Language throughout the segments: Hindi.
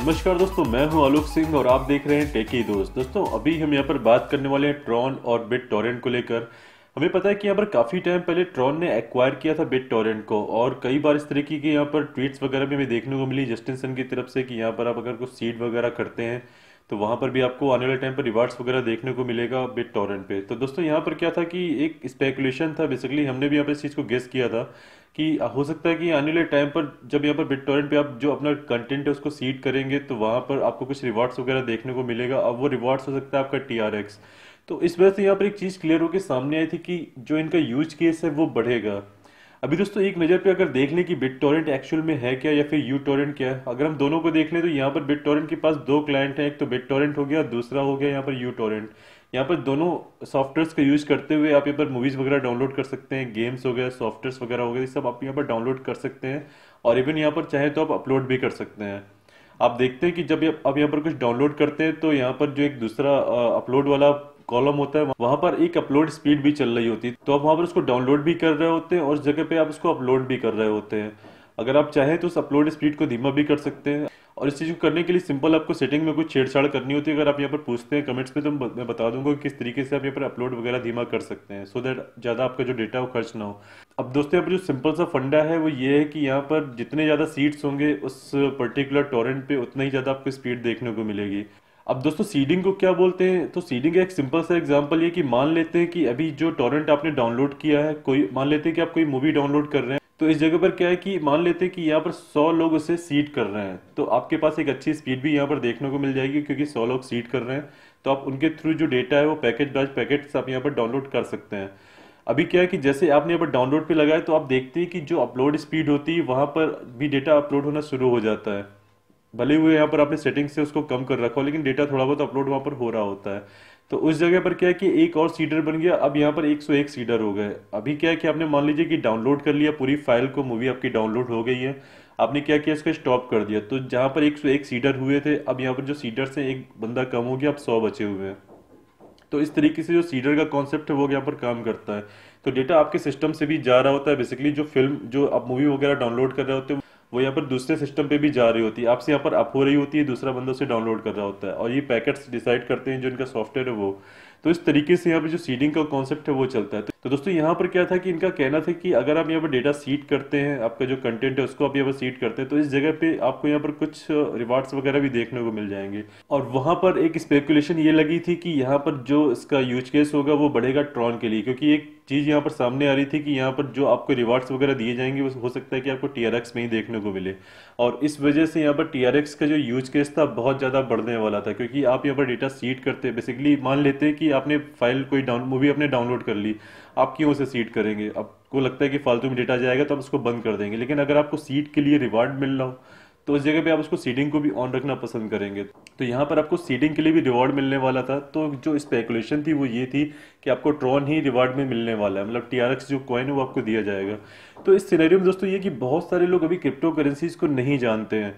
नमस्कार दोस्तों, मैं हूं आलोक सिंह और आप देख रहे हैं टेकी दोस्त। दोस्तों अभी हम यहाँ पर बात करने वाले हैं ट्रॉन और बिट टॉरेंट को लेकर। हमें पता है कि यहाँ पर काफ़ी टाइम पहले ट्रॉन ने एक्वायर किया था बिट टॉरेंट को, और कई बार इस तरीके की यहाँ पर ट्वीट्स वगैरह भी हमें देखने को मिली जस्टिन सन की तरफ से कि यहाँ पर आप अगर कुछ सीड वगैरह करते हैं तो वहाँ पर भी आपको आने वाले टाइम पर रिवार्ड्स वगैरह देखने को मिलेगा बिट टॉरेंट पे। तो दोस्तों यहाँ पर क्या था कि एक स्पेकुलेशन था, बेसिकली हमने भी यहाँ पर इस चीज़ को गेस किया था कि हो सकता है कि आने वाले टाइम पर जब यहाँ पर बिट टॉरेंट पे आप जो अपना कंटेंट है उसको सीड करेंगे तो वहाँ पर आपको कुछ रिवार्ड्स वगैरह देखने को मिलेगा। अब वो रिवार्ड्स हो सकता है आपका टीआरएक्स। तो इस वजह से यहाँ पर एक चीज़ क्लियर होकर सामने आई थी कि जो इनका यूज केस है वो बढ़ेगा। अभी दोस्तों एक नज़र पे अगर देख लें कि बिट टॉरेंट एक्चुअल में है क्या या फिर यू टॉरेंट क्या है, अगर हम दोनों को देख लें तो यहाँ पर बिट टॉरेंट के पास दो क्लाइंट हैं, एक तो बिट टॉरेंट हो गया, दूसरा हो गया यहाँ पर यू टॉरेंट। यहाँ पर दोनों सॉफ्टवेयर्स का यूज करते हुए आप यहाँ पर मूवीज़ वगैरह डाउनलोड कर सकते हैं, गेम्स हो गए, सॉफ्टवेयर्स वगैरह हो गए, ये सब आप यहाँ पर डाउनलोड कर सकते हैं। और इवन यहाँ पर चाहे तो आप अपलोड भी कर सकते हैं। आप देखते हैं कि जब अब यहाँ पर कुछ डाउनलोड करते हैं तो यहाँ पर जो एक दूसरा अपलोड वाला कॉलम होता है वहां पर एक अपलोड स्पीड भी चल रही होती है, तो आप वहां पर उसको डाउनलोड भी कर रहे होते हैं और उस जगह पे आप उसको अपलोड भी कर रहे होते हैं। अगर आप चाहें तो उस अपलोड स्पीड को धीमा भी कर सकते हैं। और इस चीज़ को करने के लिए सिंपल आपको सेटिंग में कुछ छेड़छाड़ करनी होती है। अगर आप यहाँ पर पूछते हैं कमेंट्स में तो मैं बता दूंगा कि किस तरीके से आप यहाँ पर अपलोड वगैरह धीमा कर सकते हैं, सो दैट ज़्यादा आपका जो डेटा वो खर्च ना हो। अब दोस्तों यहाँ पर जो सिंपल सा फंडा है वो ये है कि यहाँ पर जितने ज़्यादा सीट्स होंगे उस पर्टिकुलर टॉरेंट पे उतना ही ज़्यादा आपको स्पीड देखने को मिलेगी। अब दोस्तों सीडिंग को क्या बोलते हैं, तो सीडिंग का एक सिंपल सा एग्जांपल ये कि मान लेते हैं कि अभी जो टॉरेंट आपने डाउनलोड किया है, कोई मान लेते हैं कि आप कोई मूवी डाउनलोड कर रहे हैं, तो इस जगह पर क्या है कि मान लेते हैं कि यहाँ पर 100 लोग उसे सीड कर रहे हैं, तो आपके पास एक अच्छी स्पीड भी यहाँ पर देखने को मिल जाएगी क्योंकि 100 लोग सीड कर रहे हैं। तो आप उनके थ्रू जो डेटा है वो पैकेट बाय पैकेट आप यहाँ पर डाउनलोड कर सकते हैं। अभी क्या है कि जैसे आपने यहाँ पर डाउनलोड पे लगाया तो आप देखते हैं कि जो अपलोड स्पीड होती है वहां पर भी डेटा अपलोड होना शुरू हो जाता है। भले हुए यहाँ पर आपने सेटिंग से उसको कम कर रखा हो लेकिन डेटा थोड़ा बहुत अपलोड वहाँ पर हो रहा होता है। तो उस जगह पर क्या है कि एक और सीडर बन गया, अब यहाँ पर 101 सीडर हो गए। अभी क्या है कि आपने मान लीजिए कि डाउनलोड कर लिया पूरी फाइल को, मूवी आपकी डाउनलोड हो गई है, आपने क्या किया इसको स्टॉप कर दिया, तो जहाँ पर 101 सीडर हुए थे अब यहाँ पर जो सीडर से एक बंदा कम हो गया, अब 100 बचे हुए हैं। तो इस तरीके से जो सीडर का कॉन्सेप्ट है वो यहाँ पर काम करता है। तो डेटा आपके सिस्टम से भी जा रहा होता है, बेसिकली जो फिल्म जो आप मूवी वगैरह डाउनलोड कर रहे होते हैं वो यहाँ पर दूसरे सिस्टम पे भी जा रही होती है, आपसे यहाँ पर अप हो रही होती है, दूसरा बंदा उसे डाउनलोड कर रहा होता है और ये पैकेट्स डिसाइड करते हैं जो इनका सॉफ्टवेयर है वो। तो इस तरीके से यहाँ पर जो सीडिंग का कॉन्सेप्ट है वो चलता है। तो दोस्तों यहाँ पर क्या था कि इनका कहना था कि अगर आप यहाँ पर डेटा सीड करते हैं, आपका जो कंटेंट है उसको आप यहाँ पर सीड करते हैं, तो इस जगह पे आपको यहाँ पर कुछ रिवार्ड्स वगैरह भी देखने को मिल जाएंगे। और वहां पर एक स्पेकुलेशन ये लगी थी कि यहाँ पर जो इसका यूज केस होगा वो बढ़ेगा ट्रॉन के लिए, क्योंकि एक चीज यहाँ पर सामने आ रही थी कि यहाँ पर जो आपको रिवार्ड्स वगैरह दिए जाएंगे वो हो सकता है कि आपको टीआरएक्स में ही देखने को मिले। और इस वजह से यहाँ पर टीआरएक्स का जो यूज केस था बहुत ज़्यादा बढ़ने वाला था, क्योंकि आप यहाँ पर डेटा सीड करते, बेसिकली मान लेते हैं कि आपने फाइल कोई मूवी आपने डाउनलोड कर ली, आप क्यों उसे सीड करेंगे, आपको लगता है कि फालतू में डेटा जाएगा तो आप उसको बंद कर देंगे। लेकिन अगर आपको सीड के लिए रिवार्ड मिल रहा हो तो उस जगह पे आप उसको सीडिंग को भी ऑन रखना पसंद करेंगे। तो यहाँ पर आपको सीडिंग के लिए भी रिवॉर्ड मिलने वाला था। तो जो स्पेकुलेशन थी वो ये थी कि आपको ट्रॉन ही रिवार्ड में मिलने वाला है, मतलब टीआरएक्स जो कॉइन है वो आपको दिया जाएगा। तो इस सिनेरियो में दोस्तों ये कि बहुत सारे लोग अभी क्रिप्टो करेंसीज को नहीं जानते हैं।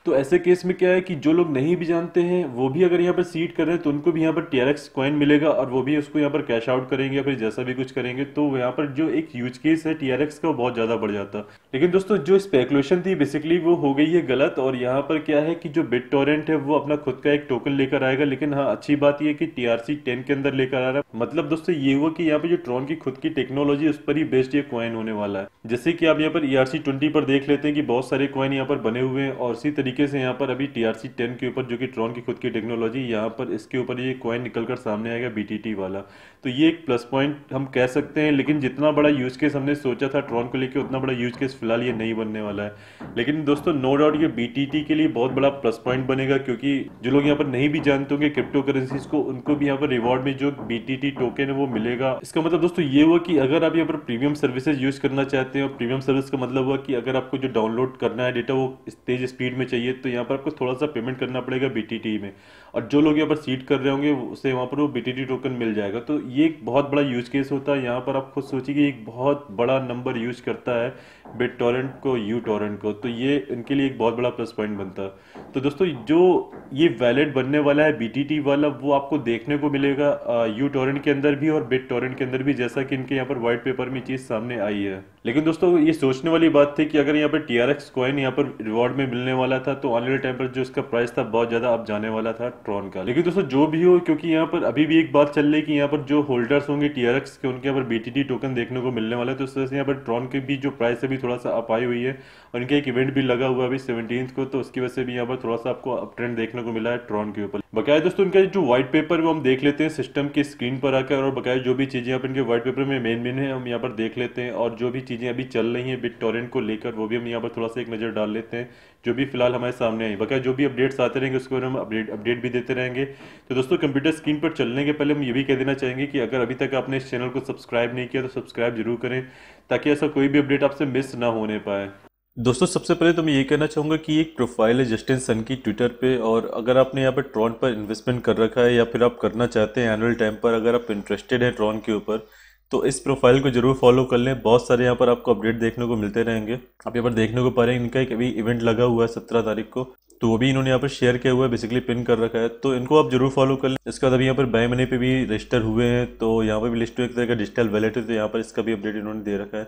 तो ऐसे केस में क्या है कि जो लोग नहीं भी जानते हैं वो भी अगर यहाँ पर सीड कर रहे हैं तो उनको भी यहाँ पर टीआरएक्स कॉइन मिलेगा और वो भी उसको यहाँ पर कैश आउट करेंगे या फिर जैसा भी कुछ करेंगे, तो यहाँ पर जो एक यूज केस है टीआरएक्स का वो बहुत ज़्यादा बढ़ जाता। लेकिन दोस्तों जो स्पेकुलेशन थी बेसिकली वो हो गई है गलत, और यहाँ पर क्या है कि जो बिट टॉरेंट है वो अपना खुद का एक टोकन लेकर आएगा। लेकिन हाँ अच्छी बात ये कि TRC10 के अंदर लेकर आ रहा है। मतलब दोस्तों ये हुआ कि यहाँ पे जो ट्रॉन की खुद की टेक्नोलॉजी उस पर ही बेस्ड ये कॉइन होने वाला है। जैसे कि आप यहाँ पर ERC20 पर देख लेते हैं कि बहुत सारे कॉइन यहाँ पर बने हुए हैं, और इसी तरीके से यहाँ पर अभी TRC10 के ऊपर जो कि ट्रॉन की खुद की टेक्नोलॉजी, यहाँ पर इसके ऊपर ये कॉइन निकलकर सामने आएगा BTT वाला। तो ये एक प्लस पॉइंट हम कह सकते हैं। लेकिन जितना बड़ा यूज केस हमने सोचा था ट्रॉन को लेकर उतना बड़ा यूज केस फिलहाल ये नहीं बनने वाला है। लेकिन दोस्तों नो डाउट ये BTT के लिए बहुत बड़ा प्लस पॉइंट बनेगा, क्योंकि जो लोग यहाँ पर नहीं भी जानते होंगे क्रिप्टो करेंसीज को, उनको भी यहाँ पर रिवॉर्ड में जो BTT टोकन है वो मिलेगा। इसका मतलब दोस्तों ये हुआ कि अगर आप यहाँ पर प्रीमियम सर्विसेज यूज करना चाहते हैं, और प्रीमियम सर्विस का मतलब हुआ कि अगर आपको जो डाउनलोड करना है डेटा वो तेज स्पीड में चाहिए, तो यहाँ पर आपको थोड़ा सा पेमेंट करना पड़ेगा BTT में। और जो लोग यहाँ पर सीड कर रहे होंगे उसे वहाँ पर वो BTT टोकन मिल जाएगा। तो ये एक बहुत बड़ा यूज केस होता है। यहाँ पर आप खुद सोचिए कि एक बहुत बड़ा नंबर यूज करता है बिट टॉरेंट को, यू टॉरेंट को, तो ये इनके लिए एक बहुत बड़ा प्लस पॉइंट बनता है। तो दोस्तों जो ये वैलिड बनने वाला है BTT वाला, वो आपको देखने को मिलेगा यू टॉरेंट के अंदर भी और बिट टॉरेंट के अंदर भी, जैसा कि इनके यहाँ पर व्हाइट पेपर में चीज़ सामने आई है। लेकिन दोस्तों ये सोचने वाली बात थी कि अगर यहाँ पर TRX कॉइन यहाँ पर रिवॉर्ड में मिलने वाला था था, तो आने वाले टाइम पर जो इसका प्राइस था बहुत ज़्यादा अब जाने वाला था ट्रॉन का। लेकिन दोस्तों जो भी हो, क्योंकि यहाँ पर अभी भी एक बात चल रही है कि यहाँ पर जो होल्डर्स होंगे TRX के, उनके यहाँ पर BTT टोकन देखने को मिलने वाला है, तो इस वजह से यहाँ पर ट्रॉन की भी जो प्राइस है भी थोड़ा सा अप आई हुई है। और इनका एक इवेंट भी लगा हुआ है अभी 17 को, तो उसकी वजह से भी यहाँ पर थोड़ा सा आपको अप ट्रेंड देखने को मिला है ट्रॉन के ऊपर। बकाया दोस्तों इनका जो व्हाइट पेपर वो हम देख लेते हैं सिस्टम की स्क्रीन पर आकर, और बकाया जो भी चीज़ें यहाँ पर इनके व्हाइट पेपर में मेन मेन है हम यहाँ पर देख लेते हैं, और जो भी चीज़ें अभी चल रही हैं BitTorrent को लेकर वो भी हम यहाँ पर थोड़ा सा एक नज़र डाल लेते हैं, जो भी फिलहाल हमारे सामने आई। बकाया जो भी अपडेट्स आते रहेंगे उसके बारे में हम अपडेट भी देते रहेंगे। तो दोस्तों कंप्यूटर स्क्रीन पर चलने के पहले हम ये भी कह देना चाहेंगे कि अगर अभी तक आपने इस चैनल को सब्सक्राइब नहीं किया तो सब्सक्राइब जरूर करें, ताकि ऐसा कोई भी अपडेट आपसे मिस ना होने पाए। दोस्तों सबसे पहले तो मैं ये कहना चाहूँगा कि एक प्रोफाइल है जस्टिन सन की ट्विटर पे, और अगर आपने यहाँ पर ट्रॉन पर इन्वेस्टमेंट कर रखा है या फिर आप करना चाहते हैं एनुअल टाइम पर, अगर आप इंटरेस्टेड हैं ट्रॉन के ऊपर, तो इस प्रोफाइल को जरूर फॉलो कर लें। बहुत सारे यहाँ पर आपको अपडेट देखने को मिलते रहेंगे। आप यहाँ पर देखने को पा रहे हैं इनका एक अभी इवेंट लगा हुआ है 17 तारीख को, तो वो भी इन्होंने यहाँ पर शेयर किया हुआ है, बेसिकली पिन कर रखा है, तो इनको आप जरूर फॉलो कर लें। इसके बाद अभी यहाँ पर बाय मनी पे भी रजिस्टर हुए हैं, तो यहाँ पर भी लिस्ट एक तरह का डिजिटल वैलेट है, तो यहाँ पर इसका भी अपडेट इन्होंने दे रखा है।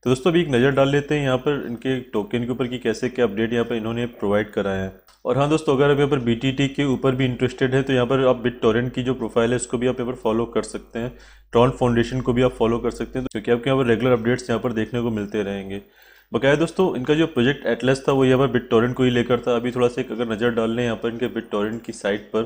तो दोस्तों अभी एक नज़र डाल लेते हैं यहाँ पर इनके टोकन के ऊपर कि कैसे क्या अपडेट यहाँ पर इन्होंने प्रोवाइड कराया है। और हाँ दोस्तों, अगर आप यहाँ पर BTT के ऊपर भी इंटरेस्टेड है तो यहाँ पर आप BitTorrent की जो प्रोफाइल है उसको भी आप यहाँ पर फॉलो कर सकते हैं। ट्रॉन फाउंडेशन को भी आप फॉलो कर सकते हैं, क्योंकि आपको यहाँ पर रेगुलर अपडेट्स यहाँ पर देखने को मिलते रहेंगे। बकाया दोस्तों इनका जो प्रोजेक्ट एटलस था वो यहाँ पर BitTorrent को ही लेकर था। अभी थोड़ा सा अगर नज़र डाल लें यहाँ पर इनके BitTorrent की साइट पर,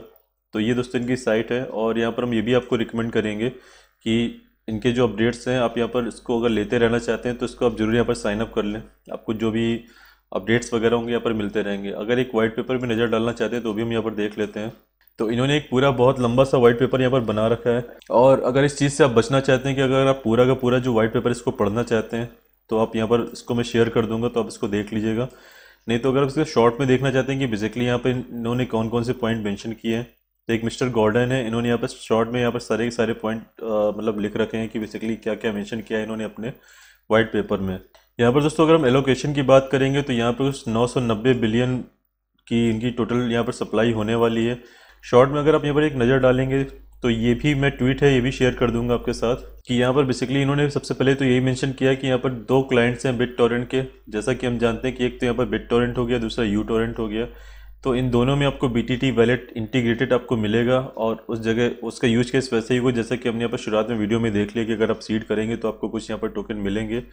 तो ये दोस्तों इनकी साइट है, और यहाँ पर हम ये भी आपको रिकमेंड करेंगे कि इनके जो अपडेट्स हैं आप यहाँ पर इसको अगर लेते रहना चाहते हैं तो इसको आप जरूर यहाँ पर साइन अप कर लें। आपको जो भी अपडेट्स वगैरह होंगे यहाँ पर मिलते रहेंगे। अगर एक वाइट पेपर भी नज़र डालना चाहते हैं तो भी हम यहाँ पर देख लेते हैं। तो इन्होंने एक पूरा बहुत लंबा सा वाइट पेपर यहाँ पर बना रखा है, और अगर इस चीज़ से आप बचना चाहते हैं कि अगर आप पूरा का पूरा जो वाइट पेपर इसको पढ़ना चाहते हैं तो आप यहाँ पर इसको मैं शेयर कर दूंगा, तो आप इसको देख लीजिएगा। नहीं तो अगर आप इसका शॉर्ट में देखना चाहते हैं कि बेसिकली यहाँ पर इन्होंने कौन कौन से पॉइंट मेंशन किए हैं, तो एक मिस्टर गॉर्डन है, इन्होंने यहाँ पर शॉर्ट में यहाँ पर सारे के सारे पॉइंट मतलब लिख रखे हैं कि बेसिकली क्या क्या मेंशन किया है इन्होंने अपने वाइट पेपर में। यहाँ पर दोस्तों अगर हम एलोकेशन की बात करेंगे तो यहाँ पर कुछ 990 बिलियन की इनकी टोटल यहाँ पर सप्लाई होने वाली है। शॉर्ट में अगर आप यहाँ पर एक नज़र डालेंगे तो ये भी मैं ट्वीट है ये भी शेयर कर दूंगा आपके साथ, कि यहाँ पर बेसिकली इन्होंने सबसे पहले तो यही मेंशन किया कि यहाँ पर 2 क्लाइंट्स हैं BitTorrent के। जैसा कि हम जानते हैं कि एक तो यहाँ पर BitTorrent हो गया, दूसरा uTorrent हो गया। तो इन दोनों में आपको BTT वैलेट इंटीग्रेटेड आपको मिलेगा, और उस जगह उसका यूज केस वैसे ही हो जैसा कि हमने यहाँ पर शुरुआत में वीडियो में देख लिया कि अगर आप सीड करेंगे तो आपको कुछ यहाँ पर टोकन मिलेंगे।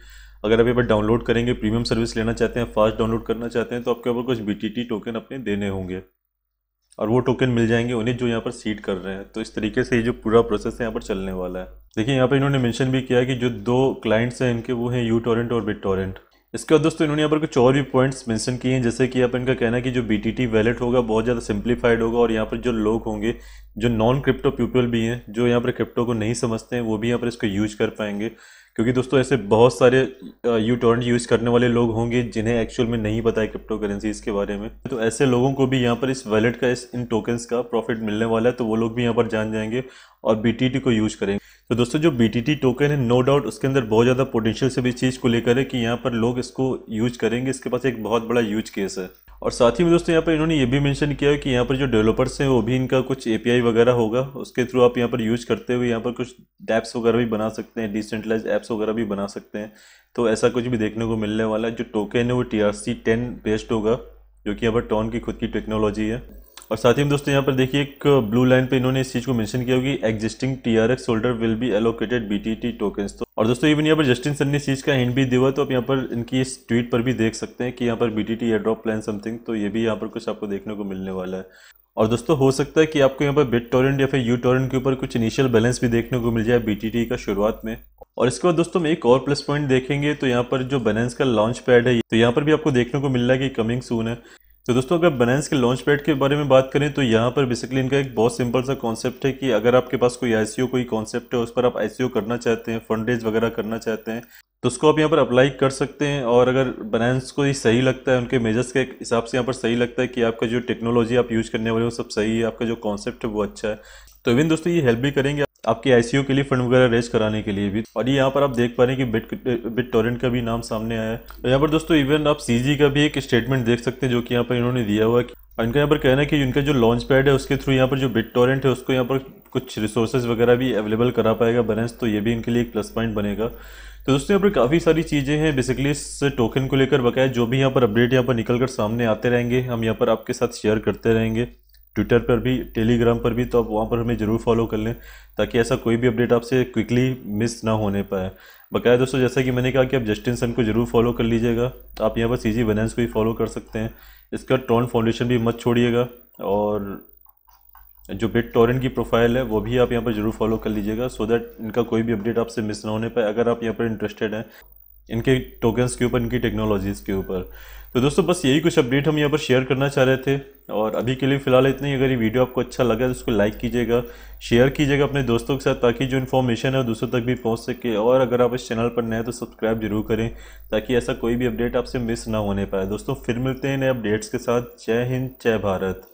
अगर आप यहाँ पर डाउनलोड करेंगे, प्रीमियम सर्विस लेना चाहते हैं, फास्ट डाउनलोड करना चाहते हैं, तो आपके ऊपर कुछ BTT टोकन अपने देने होंगे, और वो टोकन मिल जाएंगे उन्हें जो यहाँ पर सीड कर रहे हैं। तो इस तरीके से ये जो पूरा प्रोसेस है यहाँ पर चलने वाला है। देखिए यहाँ पर इन्होंने मेंशन भी किया है कि जो 2 क्लाइंट्स हैं इनके वो हैं uTorrent और BitTorrent। इसके बाद दोस्तों इन्होंने यहाँ पर कुछ और भी पॉइंट्स मेंशन किए हैं, जैसे कि यहाँ पर इनका कहना है कि जो BTT वैलेट होगा बहुत ज़्यादा सिंप्लीफाइड होगा, और यहाँ पर जो लोग होंगे जो नॉन क्रिप्टो पीपल भी हैं, जो यहाँ पर क्रिप्टो को नहीं समझते हैं, वो भी यहाँ पर इसको यूज कर पाएंगे। क्योंकि दोस्तों ऐसे बहुत सारे uTorrent यूज़ करने वाले लोग होंगे जिन्हें एक्चुअल में नहीं पता है क्रिप्टो करेंसीज के बारे में, तो ऐसे लोगों को भी यहाँ पर इस वैलेट का इन टोकन्स का प्रॉफिट मिलने वाला है, तो वो लोग भी यहाँ पर जान जाएंगे और BTT को यूज करेंगे। तो दोस्तों जो BTT टोकन है नो डाउट उसके अंदर बहुत ज़्यादा पोटेंशियल से भी इस चीज़ को लेकर है कि यहाँ पर लोग इसको यूज करेंगे, इसके पास एक बहुत बड़ा यूज केस है। और साथ ही में दोस्तों यहाँ पर इन्होंने ये भी मेंशन किया है कि यहाँ पर जो डेवलपर्स हैं वो भी इनका कुछ API वगैरह होगा, उसके थ्रू आप यहाँ पर यूज करते हुए यहाँ पर कुछ डैप्स वगैरह भी बना सकते हैं, डिसेंट्रलाइज ऐप्स वगैरह भी बना सकते हैं। तो ऐसा कुछ भी देखने को मिलने वाला है। जो टोकन है वो TRC10 बेस्ड होगा, जो कि यहाँ पर ट्रॉन की खुद की टेक्नोलॉजी है। और साथ ही में दोस्तों यहाँ पर देखिए एक ब्लू लाइन पे इन्होंने इस चीज़ को मेंशन किया कि existing TRX holder will be allocated BTT tokens. तो और दोस्तों इवन यहाँ पर जस्टिन सन ने इस चीज़ का हिंट भी दिया, तो आप यहाँ पर इनकी इस ट्वीट पर भी देख सकते हैं कि यहाँ पर BTT air drop plan something, तो ये भी यहाँ पर कुछ आपको देखने को मिलने वाला है। और दोस्तों हो सकता है कि आपको यहाँ पर BitTorrent या फिर uTorrent के ऊपर कुछ इनिशियल बैलेंस भी देखने को मिल जाए BTT का शुरुआत में। और इसके बाद दोस्तों हम एक और प्लस पॉइंट देखेंगे, तो यहाँ पर जो बाइनेंस का लॉन्च पैड है, तो यहाँ पर भी आपको देखने को मिल रहा है कि कमिंग सून है। तो दोस्तों अगर बाइनेंस के लॉन्च पैड के बारे में बात करें तो यहाँ पर बेसिकली इनका एक बहुत सिंपल सा कॉन्सेप्ट है कि अगर आपके पास कोई ICO कोई कॉन्सेप्ट है, उस पर आप ICO करना चाहते हैं, फंड रेज वगैरह करना चाहते हैं, तो उसको आप यहाँ पर अप्लाई कर सकते हैं। और अगर बाइनेंस को ही सही लगता है, उनके मेजर्स के हिसाब से यहाँ पर सही लगता है कि आपका जो टेक्नोलॉजी आप यूज करने वाले हो सब सही है, आपका जो कॉन्सेप्ट है वो अच्छा है, तो इवन दोस्तों ये हेल्प भी करेंगे आपके ICO के लिए फंड वगैरह रेज कराने के लिए भी। और ये यहाँ पर आप देख पा रहे हैं कि BitTorrent का भी नाम सामने आया है। तो यहाँ पर दोस्तों इवन आप CG का भी एक स्टेटमेंट देख सकते हैं जो कि यहाँ पर इन्होंने दिया हुआ है। इनका यहाँ पर कहना है कि इनका जो लॉन्च पैड है उसके थ्रू यहाँ पर जो BitTorrent है उसको यहाँ पर कुछ रिसोर्सेज वगैरह भी अवेलेबल करा पाएगा बाइनेंस, तो ये भी इनके लिए एक प्लस पॉइंट बनेगा। तो दोस्तों यहाँ पर काफ़ी सारी चीज़ें हैं बेसिकली इस टोकन को लेकर, बकाया जो भी यहाँ पर अपडेट यहाँ पर निकल कर सामने आते रहेंगे हम यहाँ पर आपके साथ शेयर करते रहेंगे, ट्विटर पर भी, टेलीग्राम पर भी। तो आप वहाँ पर हमें ज़रूर फॉलो कर लें ताकि ऐसा कोई भी अपडेट आपसे क्विकली मिस ना होने पाए। बकाया दोस्तों जैसा कि मैंने कहा कि आप जस्टिन सन को जरूर फॉलो कर लीजिएगा। आप यहाँ पर सीजी बाइनेंस को भी फॉलो कर सकते हैं। इसका ट्रॉन फाउंडेशन भी मत छोड़िएगा, और जो बिट टोरेंट की प्रोफाइल है वो भी आप यहाँ पर जरूर फॉलो कर लीजिएगा, सो दैट इनका कोई भी अपडेट आपसे मिस ना होने पाए अगर आप यहाँ पर इंटरेस्टेड हैं इनके टोकन्स के ऊपर, इनकी टेक्नोलॉजीज़ के ऊपर। तो दोस्तों बस यही कुछ अपडेट हम यहाँ पर शेयर करना चाह रहे थे, और अभी के लिए फ़िलहाल इतना ही। अगर ये वीडियो आपको अच्छा लगा तो उसको लाइक कीजिएगा, शेयर कीजिएगा अपने दोस्तों के साथ, ताकि जो इन्फॉर्मेशन है दूसरों तक भी पहुँच सके। और अगर आप इस चैनल पर नए हैं तो सब्सक्राइब जरूर करें ताकि ऐसा कोई भी अपडेट आपसे मिस ना होने पाए। दोस्तों फिर मिलते हैं नए अपडेट्स के साथ। जय हिंद, जय भारत।